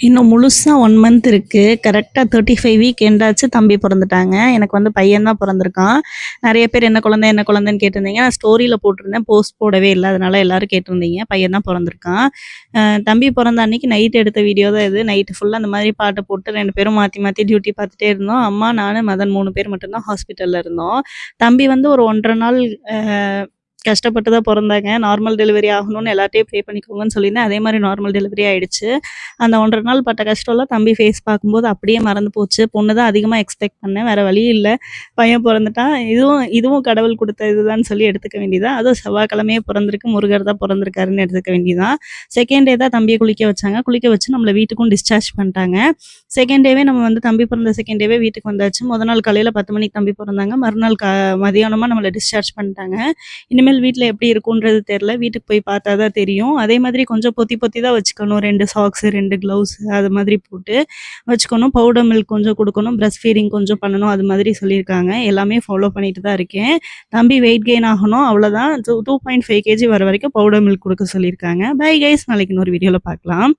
இன்னும் முழுசா 1 மந்த் இருக்கு. கரெக்ட்டா 35 வீக் எண்டாச்சு தம்பி பொறந்துட்டாங்க. எனக்கு வந்து பையன் தான் பொறந்திருக்கான். நெறைய பேர் என்ன குழந்தை, என்ன குழந்தைன்னு கேட்டிருந்தீங்க. நான் ஸ்டோரியில போட்டிருந்தேன். போஸ்ட் போடவே இல்ல. அதனால எல்லாரும் கேட்டிருந்தீங்க. பையன் தான் பொறந்திருக்கான். தம்பி பொறந்த அன்னைக்கு நைட் எடுத்த வீடியோ தான் இது. நைட்டு ஃபுல்லா அந்த மாரி பாட்டு போட்டு 2 பேரும் மாத்தி மாத்தி டியூட்டி பார்த்துட்டே இருந்தோம். அம்மா, நானு, மதன் 3 பேர் மட்டும் தான் ஹாஸ்பிட்டல்ல இருந்தோம். தம்பி வந்து ஒரு 1 1/2 நாள் அ கஷ்டப்பட்டு தான் பொறந்தாங்க. நார்மல் டெலிவரி ஆகணும்னு எல்லார்ட்டயும் ப்ரே பண்ணிக்கோங்கன்னு சொல்லியிருந்தேன். அதே மாரி நார்மல் டெலிவரி ஆயிடுச்சு. அந்த 1 1/2 நாள் பட்ட கஷ்டம்லாம் தம்பி ஃபேஸ் பார்க்கும்போது அப்படியே மறந்து போச்சு. பொண்ணு தான் அதிகமா எக்ஸ்பெக்ட் பண்ணேன். வேற வழி இல்ல. பையன் பொறந்துட்டான். இதுவும் இதுவும் கடவுள் குடுத்த இதுதான்னு சொல்லி எடுத்துக்க வேண்டியதுதான். அதுவும் செவ்வாய்க்கிழமையே பொறந்திருக்கு. முருகர் தான் பொறந்திருக்காருன்னு எடுத்துக்க வேண்டியதுதான். செகண்ட் டே தான் தம்பிய குளிக்க வச்சாங்க. குளிக்க வச்சு நம்மள வீட்டுக்கும் டிஸ்சார்ஜ் பண்ணிட்டாங்க. செகண்ட் டேவே நம்ம வந்து தம்பி பொறந்த செகண்ட் டேவே வீட்டுக்கு வந்தாச்சு. மொத நாள் காலையில 10 மணிக்கு தம்பி பொறந்தாங்க. மறுநாள் மதியானமா நம்மள டிஸ்சார்ஜ் பண்ணிட்டாங்க. இனிமேல் வீட்ல எப்படி இருக்கும்ன்றது தெரியல. வீட்டுக்கு போய் பார்த்தா தான் தெரியும். அதே மாதிரி கொஞ்சம் பொத்தி பொத்தி தான் வச்சுக்கணும். 2 சாக்ஸு, 2 க்ளவுஸு அது மாதிரி போட்டு வச்சுக்கணும். பவுடர் மில்க் கொஞ்சம் குடுக்கணும். பிரஸ்ட் ஃபீடிங் கொஞ்சம் பண்ணணும். அது மாதிரி சொல்லியிருக்காங்க. எல்லாமே ஃபாலோ பண்ணிட்டு தான் இருக்கேன். தம்பி வெயிட் கெயின் ஆகணும். அவ்வளோதான். 2.5 கேஜி வர வரைக்கும் பவுடர் மில்க் குடுக்க சொல்லியிருக்காங்க. Bye guys. நாளைக்கு இன்னொரு வீடியோல பார்க்கலாம்.